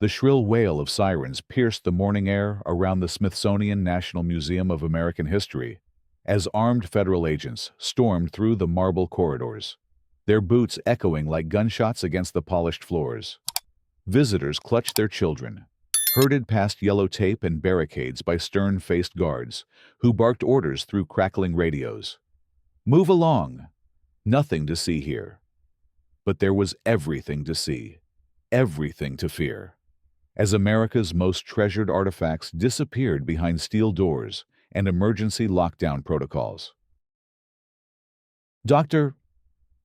The shrill wail of sirens pierced the morning air around the Smithsonian National Museum of American History as armed federal agents stormed through the marble corridors, their boots echoing like gunshots against the polished floors. Visitors clutched their children, herded past yellow tape and barricades by stern-faced guards who barked orders through crackling radios. "Move along! Nothing to see here." But there was everything to see, everything to fear, as America's most treasured artifacts disappeared behind steel doors and emergency lockdown protocols. Dr.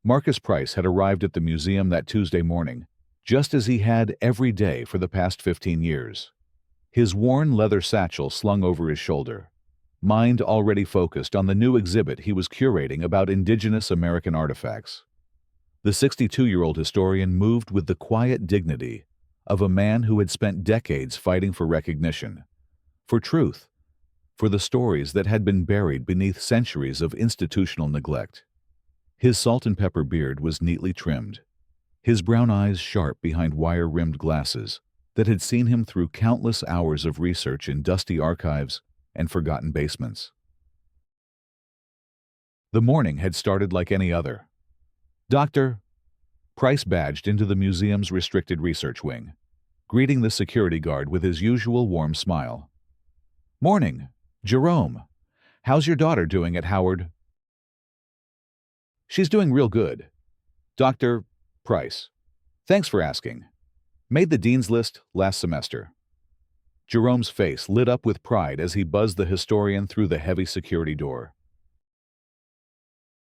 Marcus Price had arrived at the museum that Tuesday morning, just as he had every day for the past 15 years. His worn leather satchel slung over his shoulder, mind already focused on the new exhibit he was curating about indigenous American artifacts. The 62-year-old historian moved with the quiet dignity of a man who had spent decades fighting for recognition, for truth, for the stories that had been buried beneath centuries of institutional neglect. His salt-and-pepper beard was neatly trimmed, his brown eyes sharp behind wire-rimmed glasses that had seen him through countless hours of research in dusty archives and forgotten basements. The morning had started like any other. Dr. Price badged into the museum's restricted research wing, greeting the security guard with his usual warm smile. "Morning, Jerome. How's your daughter doing at Howard?" "She's doing real good, Dr. Price. Thanks for asking. Made the dean's list last semester." Jerome's face lit up with pride as he buzzed the historian through the heavy security door.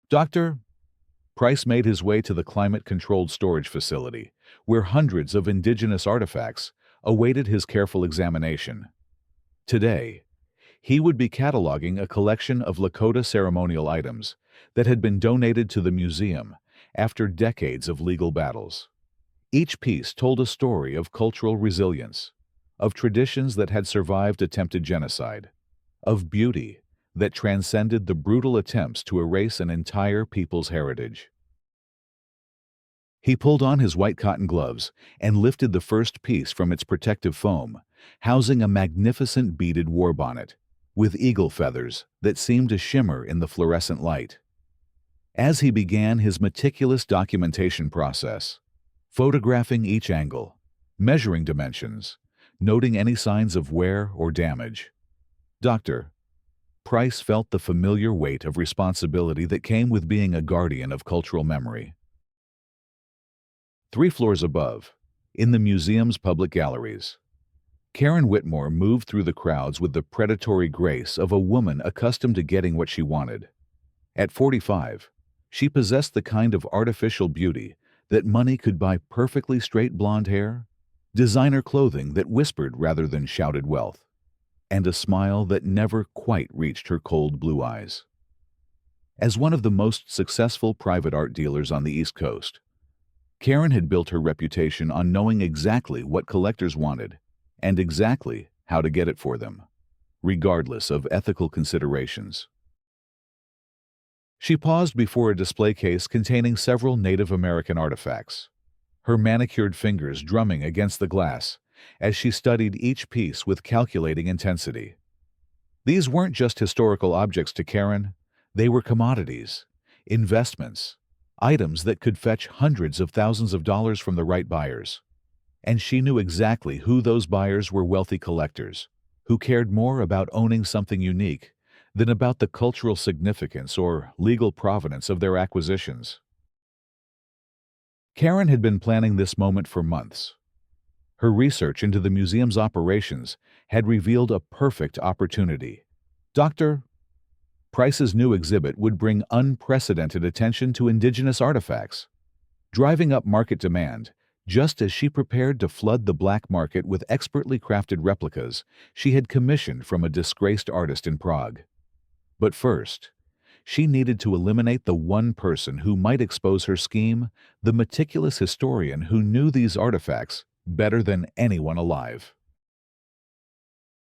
Dr. Price made his way to the climate-controlled storage facility, where hundreds of indigenous artifacts awaited his careful examination. Today, he would be cataloging a collection of Lakota ceremonial items that had been donated to the museum after decades of legal battles. Each piece told a story of cultural resilience, of traditions that had survived attempted genocide, of beauty that transcended the brutal attempts to erase an entire people's heritage. He pulled on his white cotton gloves and lifted the first piece from its protective foam, housing a magnificent beaded war bonnet, with eagle feathers that seemed to shimmer in the fluorescent light. As he began his meticulous documentation process, photographing each angle, measuring dimensions, noting any signs of wear or damage, Dr. Price felt the familiar weight of responsibility that came with being a guardian of cultural memory. 3 floors above, in the museum's public galleries, Karen Whitmore moved through the crowds with the predatory grace of a woman accustomed to getting what she wanted. At 45, she possessed the kind of artificial beauty that money could buy: perfectly straight blonde hair, designer clothing that whispered rather than shouted wealth, and a smile that never quite reached her cold blue eyes. As one of the most successful private art dealers on the East Coast, Karen had built her reputation on knowing exactly what collectors wanted and exactly how to get it for them, regardless of ethical considerations. She paused before a display case containing several Native American artifacts, her manicured fingers drumming against the glass as she studied each piece with calculating intensity. These weren't just historical objects to Karen, they were commodities, investments, items that could fetch hundreds of thousands of dollars from the right buyers. And she knew exactly who those buyers were: wealthy collectors, who cared more about owning something unique than about the cultural significance or legal provenance of their acquisitions. Karen had been planning this moment for months. Her research into the museum's operations had revealed a perfect opportunity. Dr. Price's new exhibit would bring unprecedented attention to indigenous artifacts, driving up market demand just as she prepared to flood the black market with expertly crafted replicas she had commissioned from a disgraced artist in Prague. But first, she needed to eliminate the one person who might expose her scheme, the meticulous historian who knew these artifacts better than anyone alive.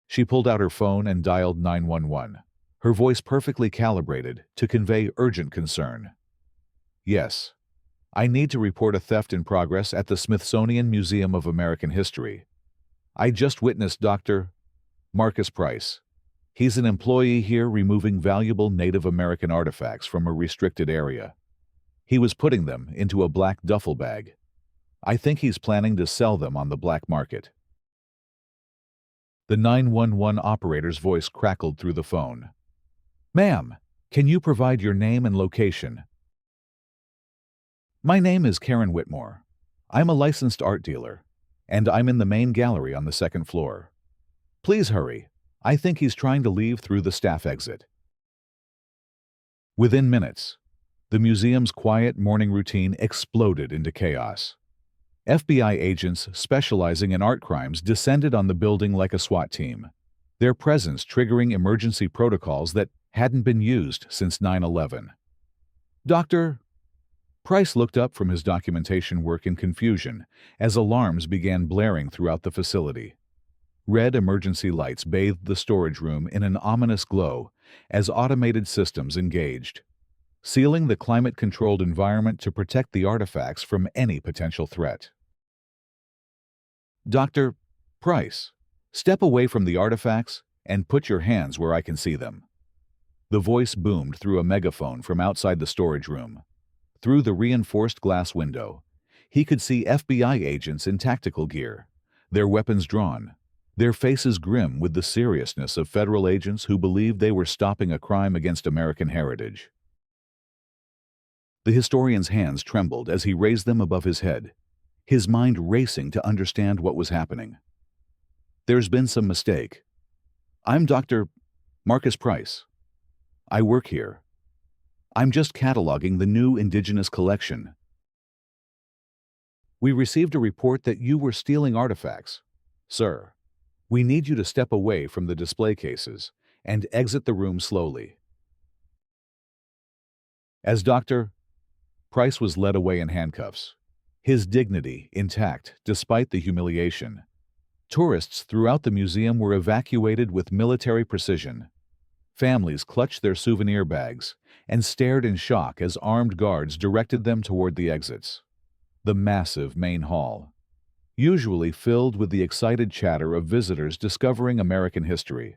She pulled out her phone and dialed 911, her voice perfectly calibrated to convey urgent concern. "Yes, I need to report a theft in progress at the Smithsonian Museum of American History," I just witnessed Dr. Marcus Price. He's an employee here removing valuable Native American artifacts from a restricted area. He was putting them into a black duffel bag. I think he's planning to sell them on the black market. The 911 operator's voice crackled through the phone. Ma'am, can you provide your name and location? My name is Karen Whitmore. I'm a licensed art dealer, and I'm in the main gallery on the second floor. Please hurry. I think he's trying to leave through the staff exit. Within minutes, the museum's quiet morning routine exploded into chaos. FBI agents specializing in art crimes descended on the building like a SWAT team, their presence triggering emergency protocols that hadn't been used since 9/11. Dr. Price looked up from his documentation work in confusion as alarms began blaring throughout the facility. Red emergency lights bathed the storage room in an ominous glow as automated systems engaged, sealing the climate-controlled environment to protect the artifacts from any potential threat. Dr. Price, step away from the artifacts and put your hands where I can see them. The voice boomed through a megaphone from outside the storage room. Through the reinforced glass window, he could see FBI agents in tactical gear, their weapons drawn, their faces grim with the seriousness of federal agents who believed they were stopping a crime against American heritage. The historian's hands trembled as he raised them above his head, his mind racing to understand what was happening. There's been some mistake. I'm Dr. Marcus Price. I work here. I'm just cataloging the new indigenous collection. We received a report that you were stealing artifacts. Sir, we need you to step away from the display cases and exit the room slowly. As Dr. Price was led away in handcuffs, his dignity intact despite the humiliation, tourists throughout the museum were evacuated with military precision. Families clutched their souvenir bags and stared in shock as armed guards directed them toward the exits. The massive main hall, usually filled with the excited chatter of visitors discovering American history,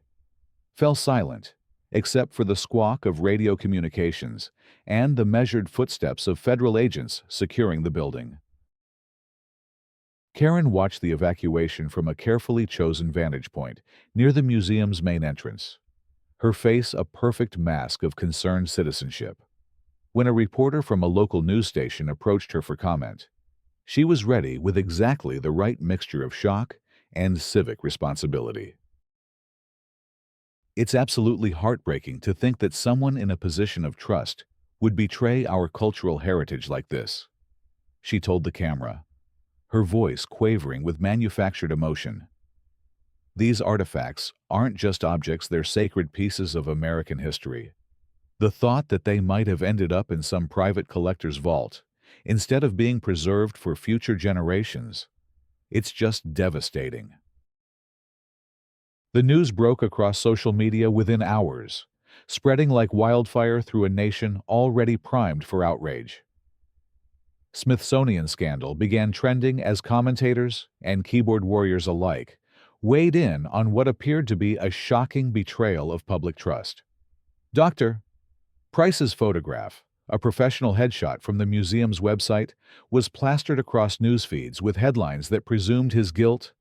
fell silent except for the squawk of radio communications and the measured footsteps of federal agents securing the building. Karen watched the evacuation from a carefully chosen vantage point near the museum's main entrance, her face a perfect mask of concerned citizenship. When a reporter from a local news station approached her for comment, she was ready with exactly the right mixture of shock and civic responsibility. It's absolutely heartbreaking to think that someone in a position of trust would betray our cultural heritage like this, she told the camera, her voice quavering with manufactured emotion. These artifacts aren't just objects, they're sacred pieces of American history. The thought that they might have ended up in some private collector's vault, instead of being preserved for future generations, it's just devastating. The news broke across social media within hours, spreading like wildfire through a nation already primed for outrage. Smithsonian scandal began trending as commentators and keyboard warriors alike weighed in on what appeared to be a shocking betrayal of public trust. Dr. Price's photograph, a professional headshot from the museum's website, was plastered across news feeds with headlines that presumed his guilt.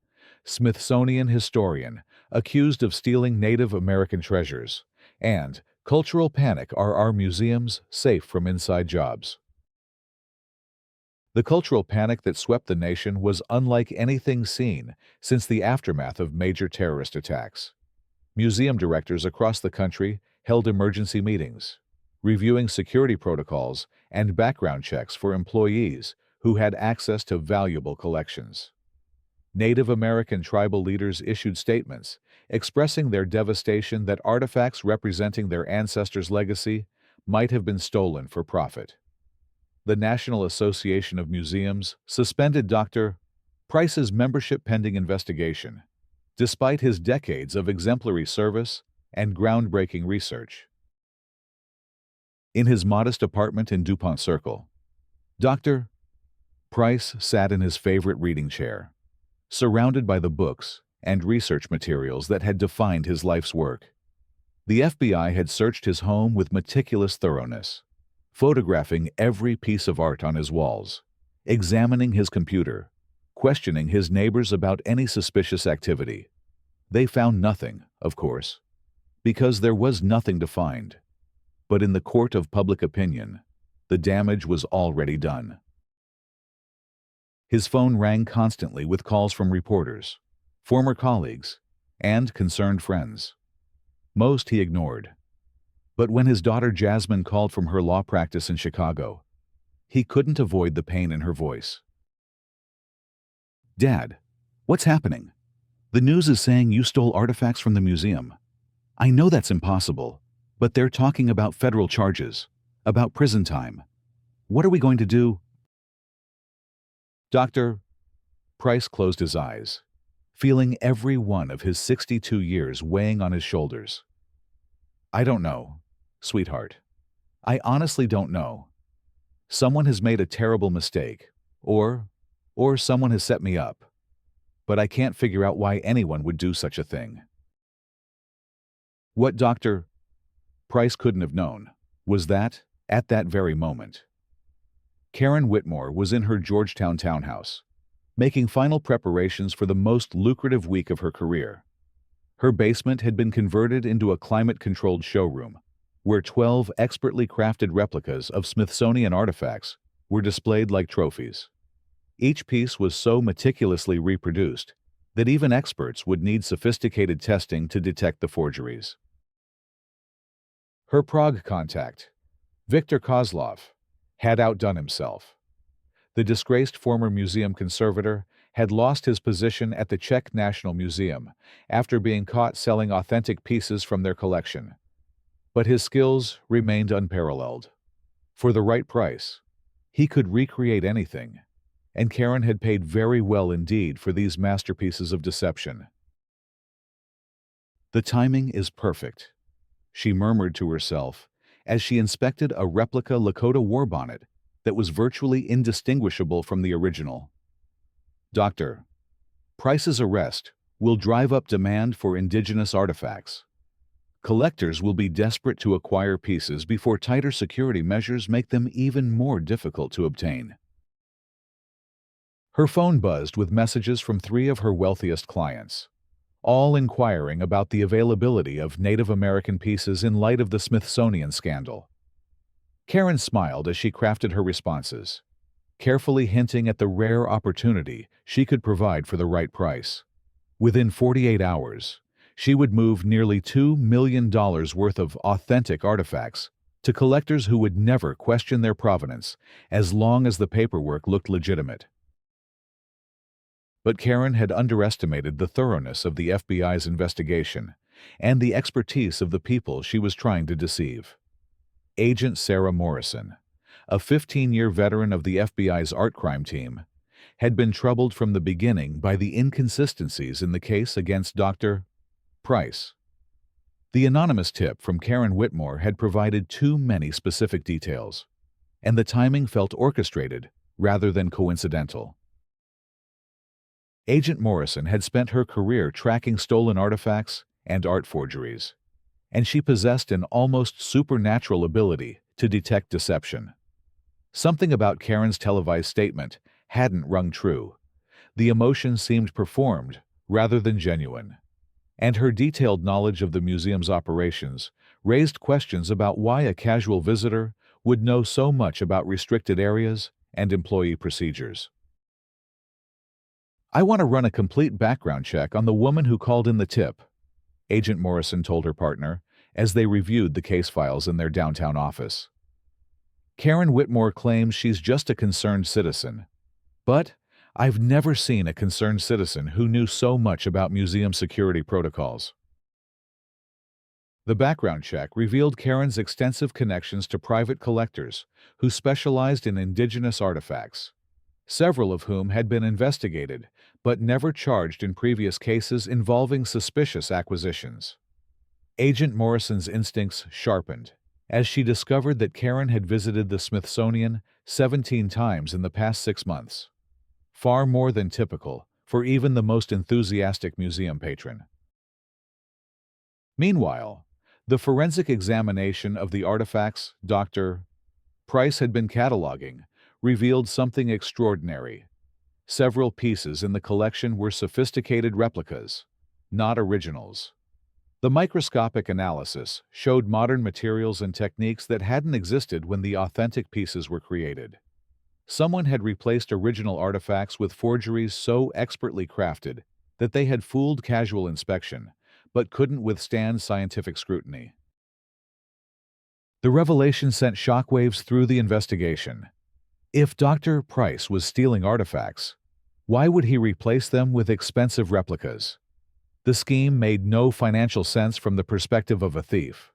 Smithsonian historian accused of stealing Native American treasures, and cultural panic, are our museums safe from inside jobs? The cultural panic that swept the nation was unlike anything seen since the aftermath of major terrorist attacks. Museum directors across the country held emergency meetings, reviewing security protocols and background checks for employees who had access to valuable collections. Native American tribal leaders issued statements expressing their devastation that artifacts representing their ancestors' legacy might have been stolen for profit. The National Association of Museums suspended Dr. Price's membership pending investigation, despite his decades of exemplary service and groundbreaking research. In his modest apartment in DuPont Circle, Dr. Price sat in his favorite reading chair, surrounded by the books and research materials that had defined his life's work. The FBI had searched his home with meticulous thoroughness, photographing every piece of art on his walls, examining his computer, questioning his neighbors about any suspicious activity. They found nothing, of course, because there was nothing to find. But in the court of public opinion, the damage was already done. His phone rang constantly with calls from reporters, former colleagues, and concerned friends. Most he ignored. But when his daughter Jasmine called from her law practice in Chicago, he couldn't avoid the pain in her voice. "Dad, what's happening? The news is saying you stole artifacts from the museum. I know that's impossible, but they're talking about federal charges, about prison time. What are we going to do?" Dr. Price closed his eyes, feeling every one of his 62 years weighing on his shoulders. "I don't know, sweetheart. I honestly don't know. Someone has made a terrible mistake, or someone has set me up. But I can't figure out why anyone would do such a thing." What Dr. Price couldn't have known was that, at that very moment, Karen Whitmore was in her Georgetown townhouse, making final preparations for the most lucrative week of her career. Her basement had been converted into a climate-controlled showroom, where 12 expertly crafted replicas of Smithsonian artifacts were displayed like trophies. Each piece was so meticulously reproduced that even experts would need sophisticated testing to detect the forgeries. Her Prague contact, Viktor Kozlov, had outdone himself. The disgraced former museum conservator had lost his position at the Czech National Museum after being caught selling authentic pieces from their collection. But his skills remained unparalleled. For the right price, he could recreate anything, and Karen had paid very well indeed for these masterpieces of deception. "The timing is perfect," she murmured to herself as she inspected a replica Lakota war bonnet that was virtually indistinguishable from the original. Dr. Price's arrest will drive up demand for indigenous artifacts. Collectors will be desperate to acquire pieces before tighter security measures make them even more difficult to obtain. Her phone buzzed with messages from 3 of her wealthiest clients, all inquiring about the availability of Native American pieces in light of the Smithsonian scandal. Karen smiled as she crafted her responses, carefully hinting at the rare opportunity she could provide for the right price. Within 48 hours, she would move nearly $2 million worth of authentic artifacts to collectors who would never question their provenance as long as the paperwork looked legitimate. But Karen had underestimated the thoroughness of the FBI's investigation and the expertise of the people she was trying to deceive. Agent Sarah Morrison, a 15-year veteran of the FBI's art crime team, had been troubled from the beginning by the inconsistencies in the case against Dr. Price. The anonymous tip from Karen Whitmore had provided too many specific details, and the timing felt orchestrated rather than coincidental. Agent Morrison had spent her career tracking stolen artifacts and art forgeries, and she possessed an almost supernatural ability to detect deception. Something about Karen's televised statement hadn't rung true. The emotion seemed performed rather than genuine, and her detailed knowledge of the museum's operations raised questions about why a casual visitor would know so much about restricted areas and employee procedures. "I want to run a complete background check on the woman who called in the tip," Agent Morrison told her partner as they reviewed the case files in their downtown office. "Karen Whitmore claims she's just a concerned citizen, but I've never seen a concerned citizen who knew so much about museum security protocols." The background check revealed Karen's extensive connections to private collectors who specialized in indigenous artifacts, several of whom had been investigated but never charged in previous cases involving suspicious acquisitions. Agent Morrison's instincts sharpened as she discovered that Karen had visited the Smithsonian 17 times in the past 6 months, far more than typical for even the most enthusiastic museum patron. Meanwhile, the forensic examination of the artifacts Dr. Price had been cataloging revealed something extraordinary. Several pieces in the collection were sophisticated replicas, not originals. The microscopic analysis showed modern materials and techniques that hadn't existed when the authentic pieces were created. Someone had replaced original artifacts with forgeries so expertly crafted that they had fooled casual inspection, but couldn't withstand scientific scrutiny. The revelation sent shockwaves through the investigation. If Dr. Price was stealing artifacts, why would he replace them with expensive replicas? The scheme made no financial sense from the perspective of a thief,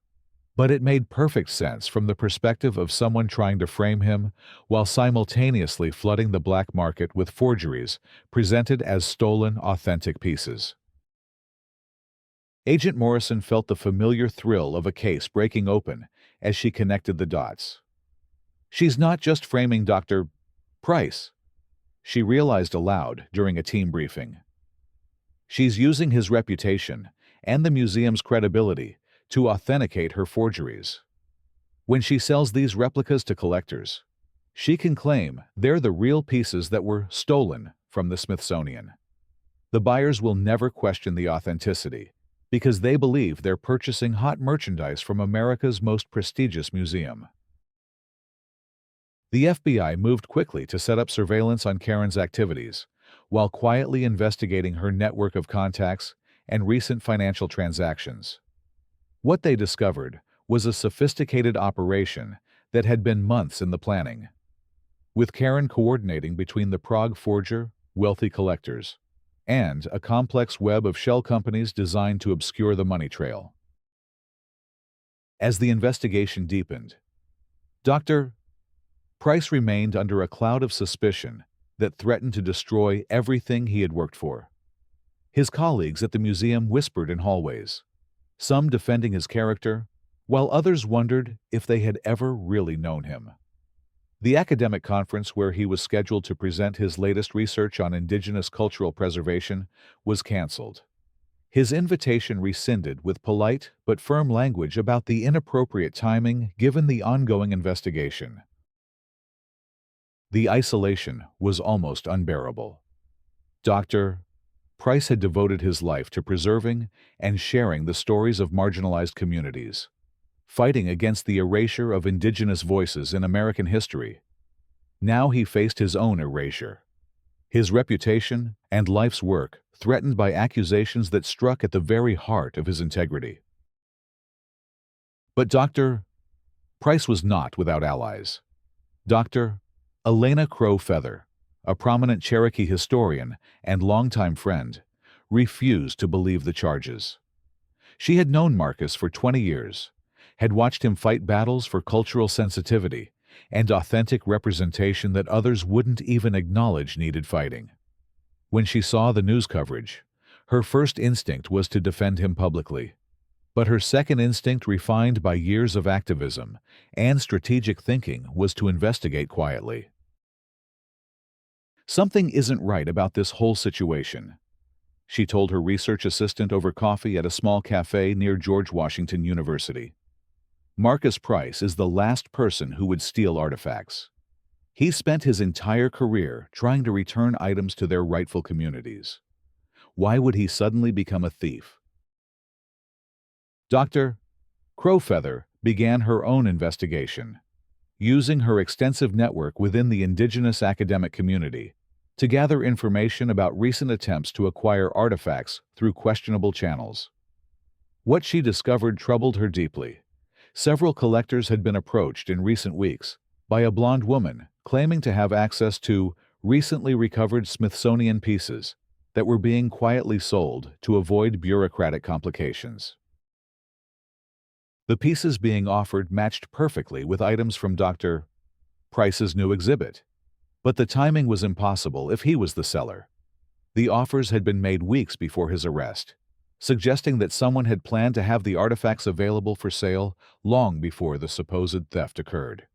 but it made perfect sense from the perspective of someone trying to frame him while simultaneously flooding the black market with forgeries presented as stolen, authentic pieces. Agent Morrison felt the familiar thrill of a case breaking open as she connected the dots. She's not just framing Dr. Price, she realized aloud during a team briefing. She's using his reputation and the museum's credibility to authenticate her forgeries. When she sells these replicas to collectors, she can claim they're the real pieces that were stolen from the Smithsonian. The buyers will never question the authenticity because they believe they're purchasing hot merchandise from America's most prestigious museum. The FBI moved quickly to set up surveillance on Karen's activities, while quietly investigating her network of contacts and recent financial transactions. What they discovered was a sophisticated operation that had been months in the planning, with Karen coordinating between the Prague forger, wealthy collectors, and a complex web of shell companies designed to obscure the money trail. As the investigation deepened, Dr. Price remained under a cloud of suspicion that threatened to destroy everything he had worked for. His colleagues at the museum whispered in hallways, some defending his character, while others wondered if they had ever really known him. The academic conference where he was scheduled to present his latest research on indigenous cultural preservation was canceled. His invitation rescinded with polite but firm language about the inappropriate timing given the ongoing investigation. The isolation was almost unbearable. Dr. Price had devoted his life to preserving and sharing the stories of marginalized communities, fighting against the erasure of indigenous voices in American history. Now he faced his own erasure. His reputation and life's work threatened by accusations that struck at the very heart of his integrity. But Dr. Price was not without allies. Dr. Elena Crow Feather, a prominent Cherokee historian and longtime friend, refused to believe the charges. She had known Marcus for 20 years, had watched him fight battles for cultural sensitivity and authentic representation that others wouldn't even acknowledge needed fighting. When she saw the news coverage, her first instinct was to defend him publicly. But her second instinct, refined by years of activism and strategic thinking, was to investigate quietly. Something isn't right about this whole situation, she told her research assistant over coffee at a small cafe near George Washington University. Marcus Price is the last person who would steal artifacts. He spent his entire career trying to return items to their rightful communities. Why would he suddenly become a thief? Dr. Crowfeather began her own investigation, using her extensive network within the indigenous academic community to gather information about recent attempts to acquire artifacts through questionable channels. What she discovered troubled her deeply. Several collectors had been approached in recent weeks by a blonde woman claiming to have access to recently recovered Smithsonian pieces that were being quietly sold to avoid bureaucratic complications. The pieces being offered matched perfectly with items from Dr. Price's new exhibit, but the timing was impossible if he was the seller. The offers had been made weeks before his arrest, suggesting that someone had planned to have the artifacts available for sale long before the supposed theft occurred.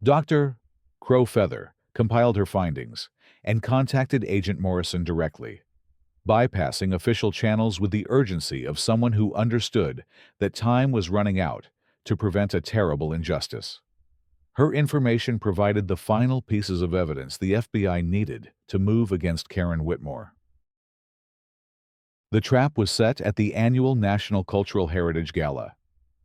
Dr. Crowfeather compiled her findings and contacted Agent Morrison directly, bypassing official channels with the urgency of someone who understood that time was running out to prevent a terrible injustice. Her information provided the final pieces of evidence the FBI needed to move against Karen Whitmore. The trap was set at the annual National Cultural Heritage Gala,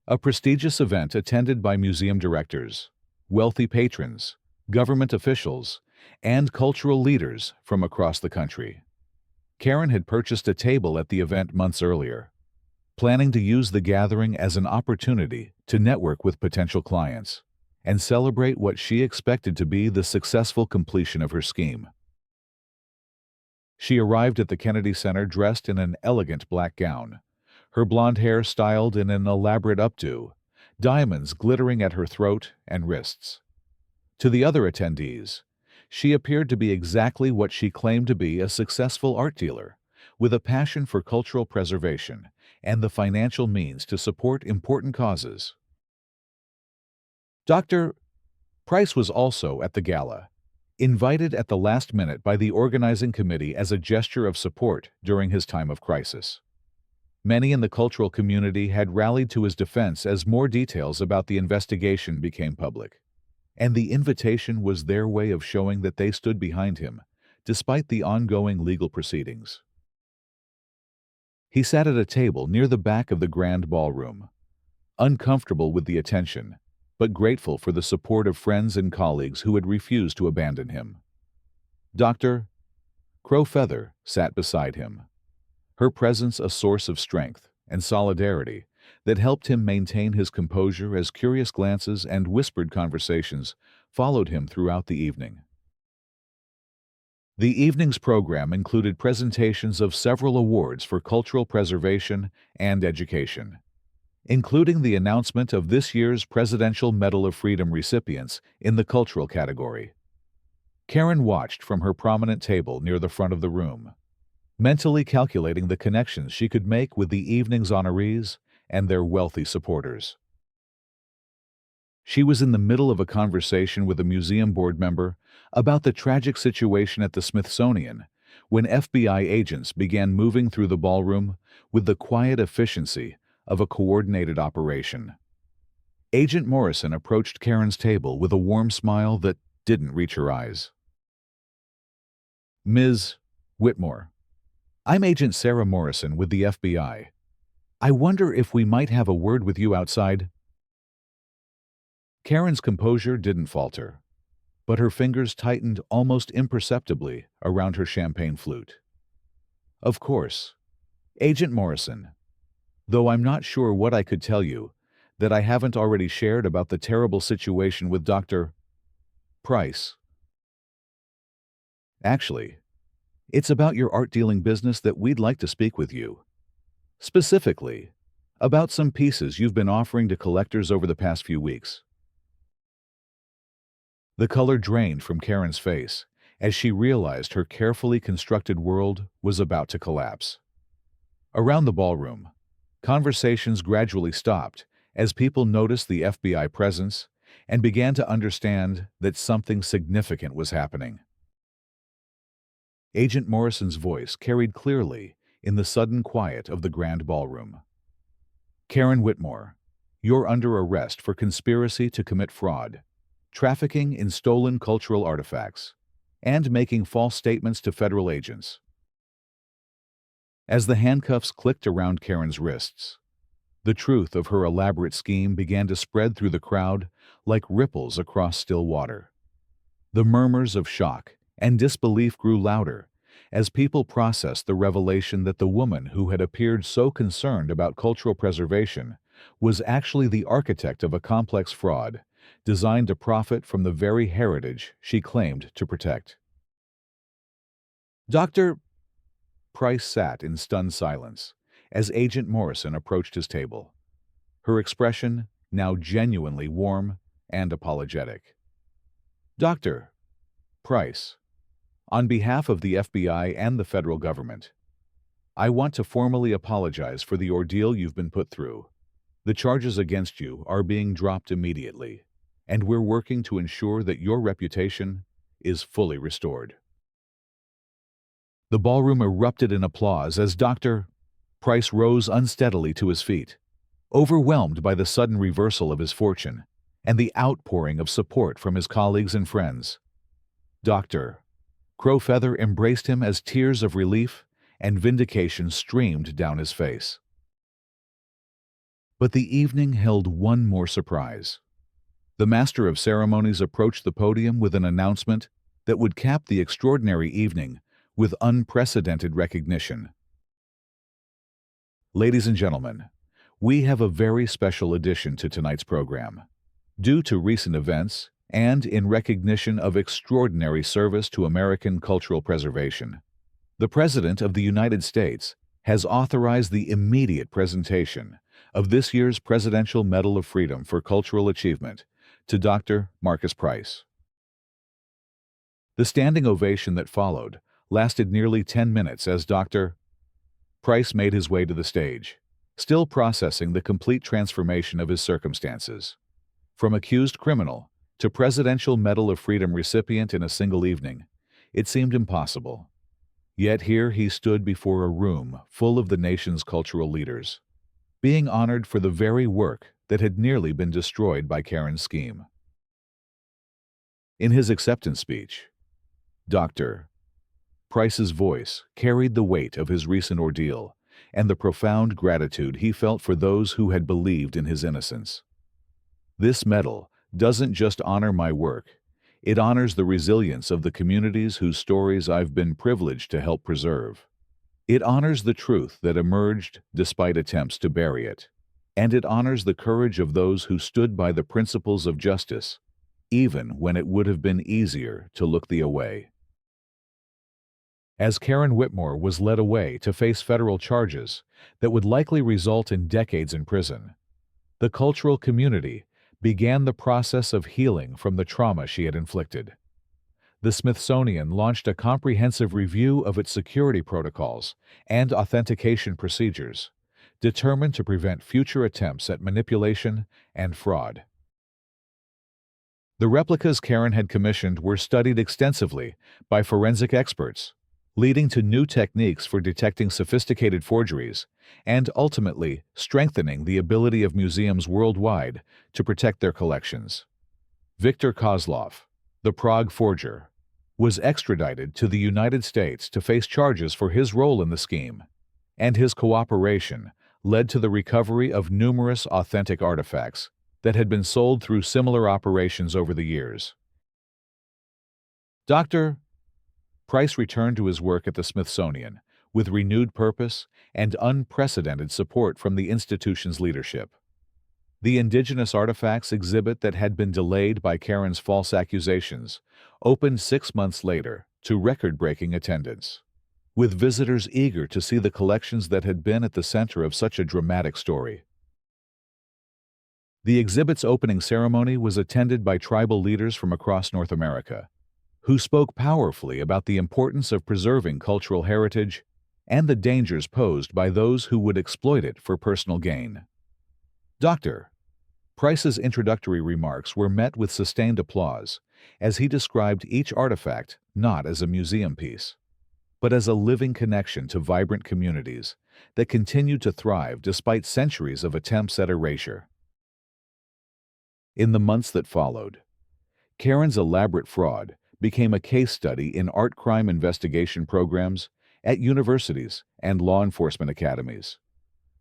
a prestigious event attended by museum directors, wealthy patrons, government officials, and cultural leaders from across the country. Karen had purchased a table at the event months earlier, planning to use the gathering as an opportunity to network with potential clients and celebrate what she expected to be the successful completion of her scheme. She arrived at the Kennedy Center dressed in an elegant black gown, her blonde hair styled in an elaborate updo, diamonds glittering at her throat and wrists. To the other attendees, she appeared to be exactly what she claimed to be: a successful art dealer, with a passion for cultural preservation and the financial means to support important causes. Dr. Price was also at the gala, invited at the last minute by the organizing committee as a gesture of support during his time of crisis. Many in the cultural community had rallied to his defense as more details about the investigation became public, and the invitation was their way of showing that they stood behind him, despite the ongoing legal proceedings. He sat at a table near the back of the grand ballroom, uncomfortable with the attention, but grateful for the support of friends and colleagues who had refused to abandon him. Dr. Crowfeather sat beside him, her presence a source of strength and solidarity that helped him maintain his composure as curious glances and whispered conversations followed him throughout the evening. The evening's program included presentations of several awards for cultural preservation and education, including the announcement of this year's Presidential Medal of Freedom recipients in the cultural category. Karen watched from her prominent table near the front of the room, mentally calculating the connections she could make with the evening's honorees and their wealthy supporters. She was in the middle of a conversation with a museum board member about the tragic situation at the Smithsonian when FBI agents began moving through the ballroom with the quiet efficiency of a coordinated operation. Agent Morrison approached Karen's table with a warm smile that didn't reach her eyes. "Ms. Whitmore, I'm Agent Sarah Morrison with the FBI. I wonder if we might have a word with you outside." Karen's composure didn't falter, but her fingers tightened almost imperceptibly around her champagne flute. "Of course, Agent Morrison, though I'm not sure what I could tell you that I haven't already shared about the terrible situation with Dr. Price. Actually, it's about your art dealing business that we'd like to speak with you. Specifically, about some pieces you've been offering to collectors over the past few weeks." The color drained from Karen's face as she realized her carefully constructed world was about to collapse. Around the ballroom, conversations gradually stopped as people noticed the FBI presence and began to understand that something significant was happening. Agent Morrison's voice carried clearly in the sudden quiet of the grand ballroom. "Karen Whitmore, you're under arrest for conspiracy to commit fraud, trafficking in stolen cultural artifacts, and making false statements to federal agents." As the handcuffs clicked around Karen's wrists, the truth of her elaborate scheme began to spread through the crowd like ripples across still water. The murmurs of shock and disbelief grew louder as people processed the revelation that the woman who had appeared so concerned about cultural preservation was actually the architect of a complex fraud designed to profit from the very heritage she claimed to protect. Dr. Price sat in stunned silence as Agent Morrison approached his table, her expression now genuinely warm and apologetic. "Dr. Price, on behalf of the FBI and the federal government, I want to formally apologize for the ordeal you've been put through. The charges against you are being dropped immediately, and we're working to ensure that your reputation is fully restored." The ballroom erupted in applause as Dr. Price rose unsteadily to his feet, overwhelmed by the sudden reversal of his fortune and the outpouring of support from his colleagues and friends. Dr. Crowfeather embraced him as tears of relief and vindication streamed down his face. But the evening held one more surprise. The master of ceremonies approached the podium with an announcement that would cap the extraordinary evening with unprecedented recognition. Ladies and gentlemen, we have a very special addition to tonight's program. Due to recent events and in recognition of extraordinary service to American cultural preservation, the President of the United States has authorized the immediate presentation of this year's Presidential Medal of Freedom for Cultural Achievement to Dr. Marcus Price. The standing ovation that followed lasted nearly 10 minutes as Dr. Price made his way to the stage, still processing the complete transformation of his circumstances. From accused criminal to Presidential Medal of Freedom recipient in a single evening, it seemed impossible. Yet here he stood before a room full of the nation's cultural leaders, being honored for the very work that had nearly been destroyed by Karen's scheme. In his acceptance speech, Dr. Price's voice carried the weight of his recent ordeal and the profound gratitude he felt for those who had believed in his innocence. This medal doesn't just honor my work, it honors the resilience of the communities whose stories I've been privileged to help preserve. It honors the truth that emerged despite attempts to bury it, and it honors the courage of those who stood by the principles of justice, even when it would have been easier to look the away. As Karen Whitmore was led away to face federal charges that would likely result in decades in prison, the cultural community began the process of healing from the trauma she had inflicted. The Smithsonian launched a comprehensive review of its security protocols and authentication procedures, determined to prevent future attempts at manipulation and fraud. The replicas Karen had commissioned were studied extensively by forensic experts, leading to new techniques for detecting sophisticated forgeries and ultimately strengthening the ability of museums worldwide to protect their collections. Viktor Kozlov, the Prague forger, was extradited to the United States to face charges for his role in the scheme, and his cooperation led to the recovery of numerous authentic artifacts that had been sold through similar operations over the years. Dr. Price returned to his work at the Smithsonian with renewed purpose and unprecedented support from the institution's leadership. The indigenous artifacts exhibit that had been delayed by Karen's false accusations opened 6 months later to record-breaking attendance, with visitors eager to see the collections that had been at the center of such a dramatic story. The exhibit's opening ceremony was attended by tribal leaders from across North America, who spoke powerfully about the importance of preserving cultural heritage and the dangers posed by those who would exploit it for personal gain. Dr. Price's introductory remarks were met with sustained applause as he described each artifact not as a museum piece, but as a living connection to vibrant communities that continued to thrive despite centuries of attempts at erasure. In the months that followed, Karen's elaborate fraud became a case study in art crime investigation programs at universities and law enforcement academies.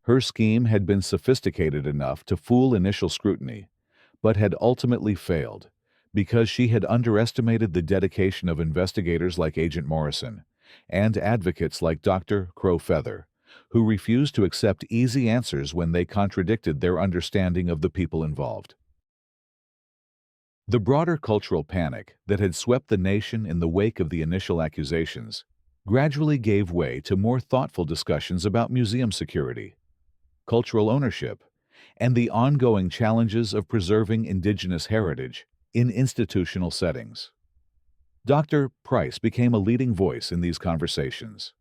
Her scheme had been sophisticated enough to fool initial scrutiny, but had ultimately failed because she had underestimated the dedication of investigators like Agent Morrison and advocates like Dr. Crowfeather, who refused to accept easy answers when they contradicted their understanding of the people involved. The broader cultural panic that had swept the nation in the wake of the initial accusations gradually gave way to more thoughtful discussions about museum security, cultural ownership, and the ongoing challenges of preserving indigenous heritage in institutional settings. Dr. Price became a leading voice in these conversations,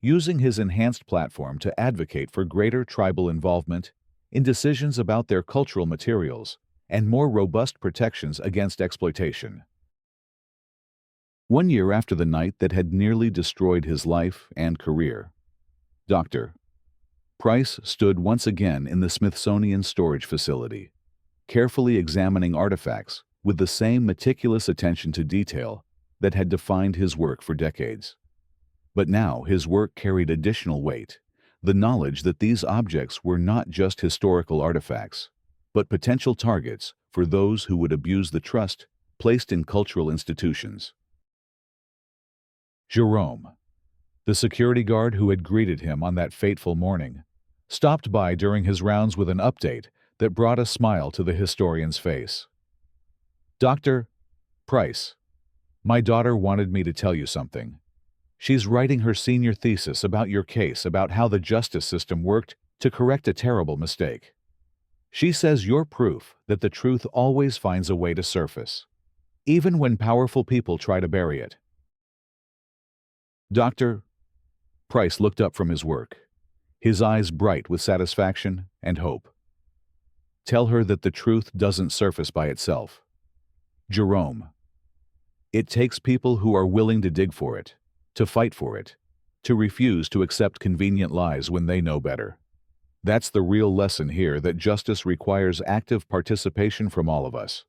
using his enhanced platform to advocate for greater tribal involvement in decisions about their cultural materials and more robust protections against exploitation. 1 year after the night that had nearly destroyed his life and career, Dr. Price stood once again in the Smithsonian storage facility, carefully examining artifacts with the same meticulous attention to detail that had defined his work for decades. But now his work carried additional weight, the knowledge that these objects were not just historical artifacts, but potential targets for those who would abuse the trust placed in cultural institutions. Jerome, the security guard who had greeted him on that fateful morning, stopped by during his rounds with an update that brought a smile to the historian's face. "Dr. Price, my daughter wanted me to tell you something. She's writing her senior thesis about your case, about how the justice system worked to correct a terrible mistake. She says you're proof that the truth always finds a way to surface, even when powerful people try to bury it." Dr. Price looked up from his work, his eyes bright with satisfaction and hope. "Tell her that the truth doesn't surface by itself. Jerome, it takes people who are willing to dig for it, to fight for it, to refuse to accept convenient lies when they know better. That's the real lesson here, that justice requires active participation from all of us."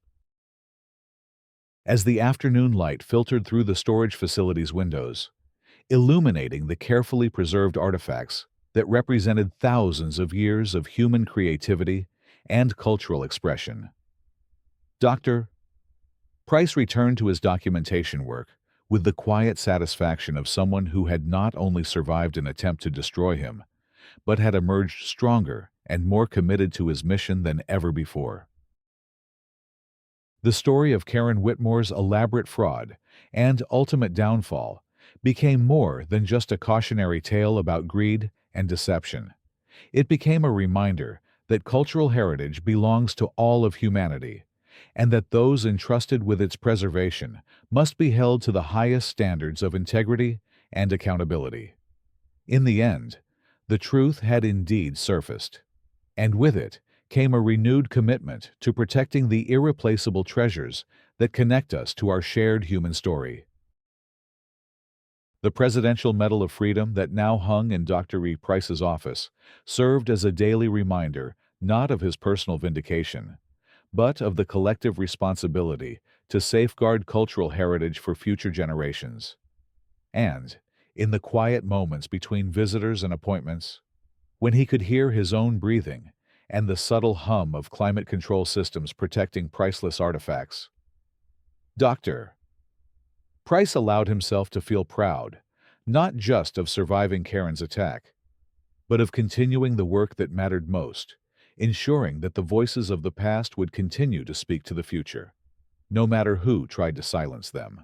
As the afternoon light filtered through the storage facility's windows, illuminating the carefully preserved artifacts that represented thousands of years of human creativity and cultural expression, Dr. Price returned to his documentation work with the quiet satisfaction of someone who had not only survived an attempt to destroy him, but had emerged stronger and more committed to his mission than ever before. The story of Karen Whitmore's elaborate fraud and ultimate downfall became more than just a cautionary tale about greed and deception. It became a reminder that cultural heritage belongs to all of humanity, and that those entrusted with its preservation must be held to the highest standards of integrity and accountability. In the end, the truth had indeed surfaced, and with it came a renewed commitment to protecting the irreplaceable treasures that connect us to our shared human story. The Presidential Medal of Freedom that now hung in Dr. Price's office served as a daily reminder not of his personal vindication, but of the collective responsibility to safeguard cultural heritage for future generations. And, in the quiet moments between visitors and appointments, when he could hear his own breathing and the subtle hum of climate control systems protecting priceless artifacts, Dr. Price allowed himself to feel proud, not just of surviving Karen's attack, but of continuing the work that mattered most, ensuring that the voices of the past would continue to speak to the future, no matter who tried to silence them.